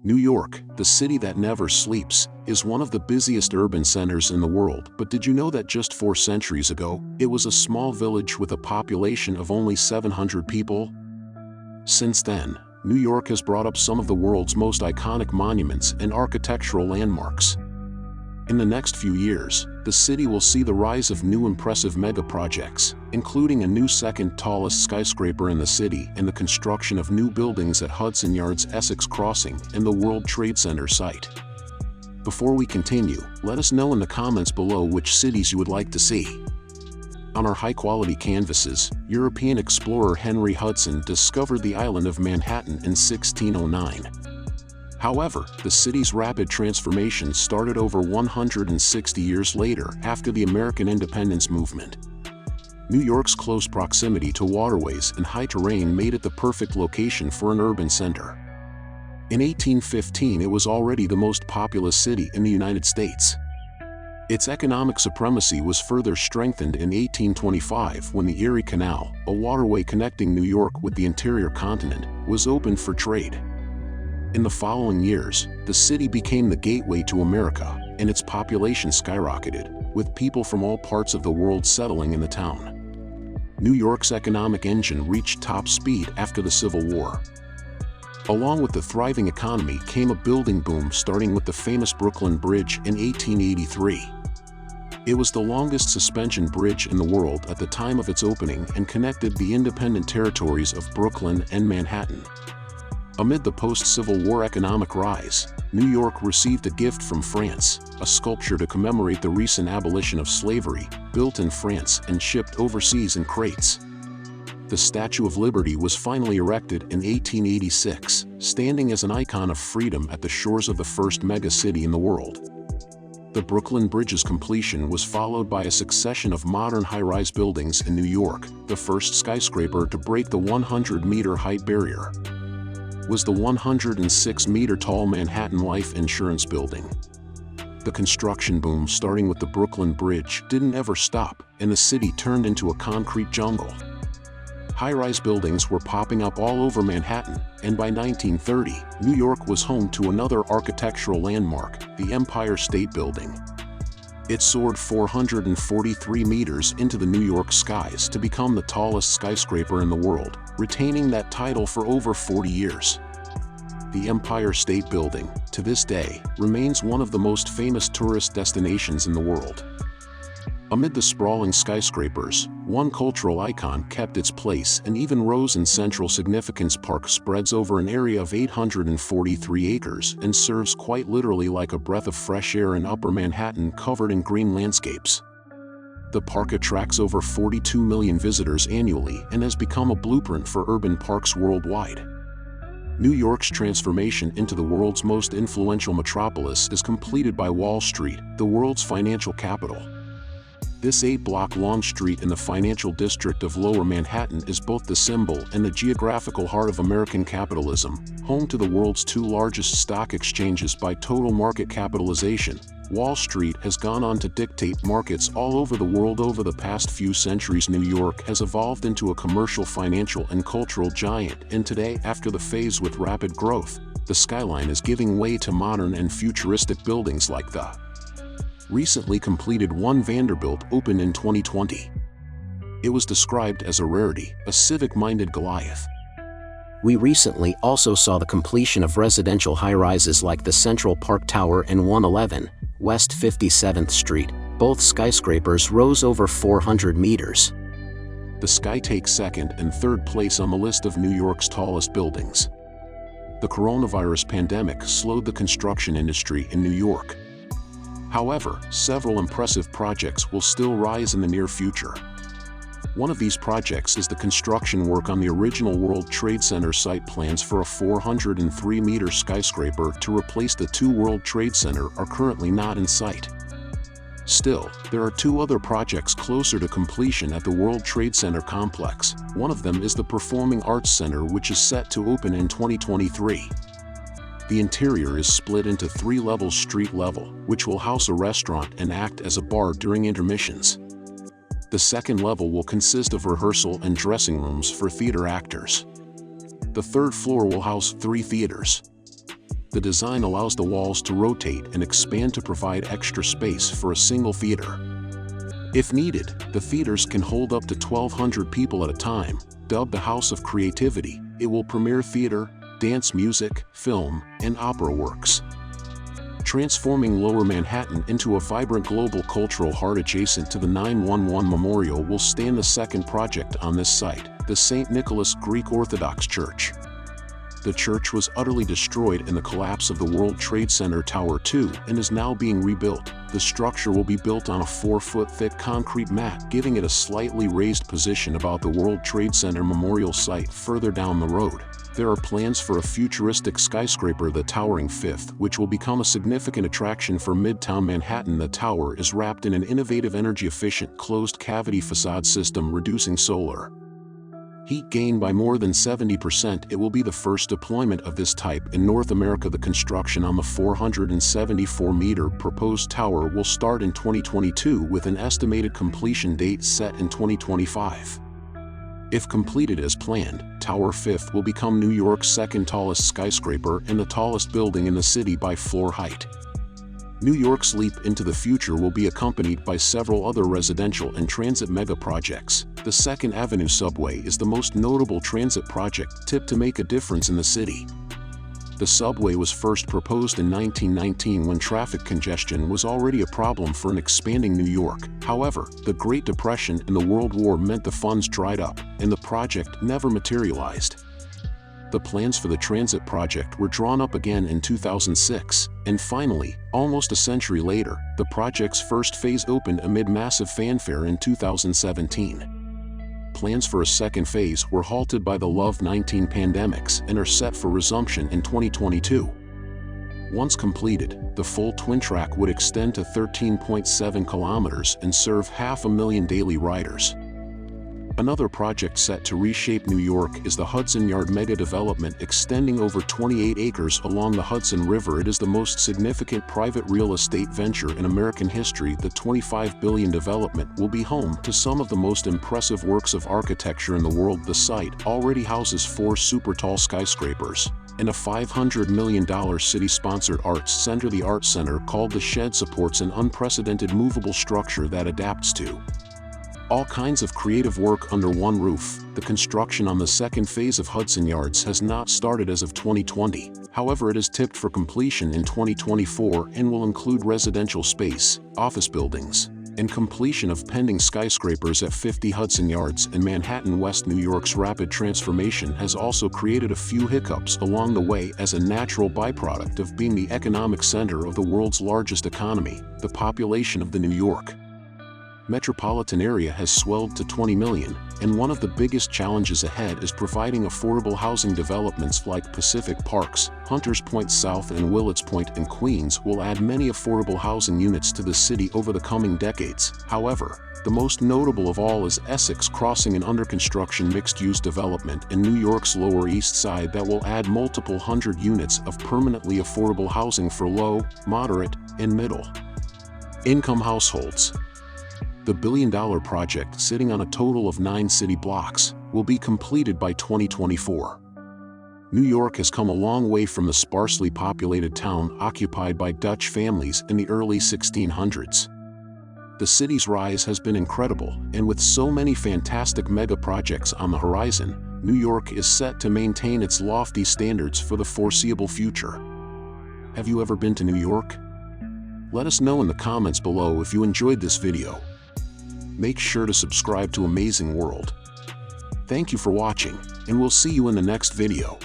New York, the city that never sleeps, is one of the busiest urban centers in the world. But did you know that just 4 centuries ago, it was a small village with a population of only 700 people? Since then, New York has brought up some of the world's most iconic monuments and architectural landmarks. In the next few years, the city will see the rise of new impressive megaprojects, including a new second tallest skyscraper in the city and the construction of new buildings at Hudson Yards' Essex Crossing and the World Trade Center site. Before we continue, let us know in the comments below which cities you would like to see. On our high-quality canvases, European explorer Henry Hudson discovered the island of Manhattan in 1609. However, the city's rapid transformation started over 160 years later after the American independence movement. New York's close proximity to waterways and high terrain made it the perfect location for an urban center. In 1815, it was already the most populous city in the United States. Its economic supremacy was further strengthened in 1825 when the Erie Canal, a waterway connecting New York with the interior continent, was opened for trade. In the following years, the city became the gateway to America, and its population skyrocketed, with people from all parts of the world settling in the town. New York's economic engine reached top speed after the Civil War. Along with the thriving economy came a building boom, starting with the famous Brooklyn Bridge in 1883. It was the longest suspension bridge in the world at the time of its opening and connected the independent territories of Brooklyn and Manhattan. Amid the post-Civil War economic rise, New York received a gift from France, a sculpture to commemorate the recent abolition of slavery, built in France and shipped overseas in crates. The Statue of Liberty was finally erected in 1886, standing as an icon of freedom at the shores of the first mega-city in the world. The Brooklyn Bridge's completion was followed by a succession of modern high-rise buildings in New York. The first skyscraper to break the 100-meter height barrier was the 106-meter-tall Manhattan Life Insurance Building. The construction boom starting with the Brooklyn Bridge didn't ever stop, and the city turned into a concrete jungle. High-rise buildings were popping up all over Manhattan, and by 1930, New York was home to another architectural landmark, the Empire State Building. It soared 443 meters into the New York skies to become the tallest skyscraper in the world, retaining that title for over 40 years. The Empire State Building, to this day, remains one of the most famous tourist destinations in the world. Amid the sprawling skyscrapers, one cultural icon kept its place and even rose in Central Significance Park spreads over an area of 843 acres and serves quite literally like a breath of fresh air in Upper Manhattan covered in green landscapes. The park attracts over 42 million visitors annually and has become a blueprint for urban parks worldwide. New York's transformation into the world's most influential metropolis is completed by Wall Street, the world's financial capital. This 8-block long street in the financial district of Lower Manhattan is both the symbol and the geographical heart of American capitalism, home to the world's 2 largest stock exchanges by total market capitalization. Wall Street has gone on to dictate markets all over the world over the past few centuries. New York has evolved into a commercial, financial, and cultural giant, and today, after the phase with rapid growth, the skyline is giving way to modern and futuristic buildings like the recently completed One Vanderbilt opened in 2020. It was described as a rarity, a civic-minded Goliath. We recently also saw the completion of residential high-rises like the Central Park Tower and 111 West 57th Street. Both skyscrapers rose over 400 meters. The Sky takes second and third place on the list of New York's tallest buildings. The coronavirus pandemic slowed the construction industry in New York. However, several impressive projects will still rise in the near future. One of these projects is the construction work on the original World Trade Center site. Plans for a 403-meter skyscraper to replace the 2 World Trade Center are currently not in sight. Still, there are 2 other projects closer to completion at the World Trade Center complex. One of them is the Performing Arts Center, which is set to open in 2023. The interior is split into 3 levels: street level, which will house a restaurant and act as a bar during intermissions. The second level will consist of rehearsal and dressing rooms for theater actors. The third floor will house 3 theaters. The design allows the walls to rotate and expand to provide extra space for a single theater. If needed, the theaters can hold up to 1,200 people at a time. Dubbed the House of Creativity, it will premiere theater, dance music, film, and opera works, transforming Lower Manhattan into a vibrant global cultural heart. Adjacent to the 9/11 Memorial will stand the second project on this site, the St. Nicholas Greek Orthodox Church. The church was utterly destroyed in the collapse of the World Trade Center Tower 2 and is now being rebuilt. The structure will be built on a 4-foot-thick concrete mat, giving it a slightly raised position about the World Trade Center Memorial site further down the road. There are plans for a futuristic skyscraper, the towering fifth, which will become a significant attraction for Midtown Manhattan. The tower is wrapped in an innovative energy-efficient closed-cavity facade system, reducing solar heat gain by more than 70%. It will be the first deployment of this type in North America. The construction on the 474-meter proposed tower will start in 2022 with an estimated completion date set in 2025. If completed as planned, Tower 5 will become New York's second tallest skyscraper and the tallest building in the city by floor height. New York's leap into the future will be accompanied by several other residential and transit megaprojects. The Second Avenue subway is the most notable transit project tipped to make a difference in the city. The subway was first proposed in 1919 when traffic congestion was already a problem for an expanding New York. However, the Great Depression and the World War meant the funds dried up, and the project never materialized. The plans for the transit project were drawn up again in 2006, and finally, almost a century later, the project's first phase opened amid massive fanfare in 2017. Plans for a second phase were halted by the COVID-19 pandemics and are set for resumption in 2022. Once completed, the full twin track would extend to 13.7 kilometers and serve 500,000 daily riders. Another project set to reshape New York is the Hudson Yards mega development extending over 28 acres along the Hudson River. It is the most significant private real estate venture in American history. The $25 billion development will be home to some of the most impressive works of architecture in the world. The site already houses 4 super tall skyscrapers and a $500 million city-sponsored arts center. The Art Center, called The Shed, supports an unprecedented movable structure that adapts to all kinds of creative work under one roof. The construction on the second phase of Hudson Yards has not started as of 2020. However, it is tipped for completion in 2024 and will include residential space, office buildings, and completion of pending skyscrapers at 50 Hudson Yards in Manhattan West. New York's rapid transformation has also created a few hiccups along the way as a natural byproduct of being the economic center of the world's largest economy. The population of the New York metropolitan area has swelled to 20 million, and one of the biggest challenges ahead is providing affordable housing. Developments like Pacific Parks, Hunters Point South and Willets Point in Queens will add many affordable housing units to the city over the coming decades. However, the most notable of all is Essex Crossing, an under-construction mixed-use development in New York's Lower East Side that will add multiple hundred units of permanently affordable housing for low, moderate, and middle-income households. The billion-dollar project, sitting on a total of 9 city blocks, will be completed by 2024. New York has come a long way from the sparsely populated town occupied by Dutch families in the early 1600s. The city's rise has been incredible, and with so many fantastic mega projects on the horizon, New York is set to maintain its lofty standards for the foreseeable future. Have you ever been to New York? Let us know in the comments below if you enjoyed this video. Make sure to subscribe to Amazing World. Thank you for watching, and we'll see you in the next video.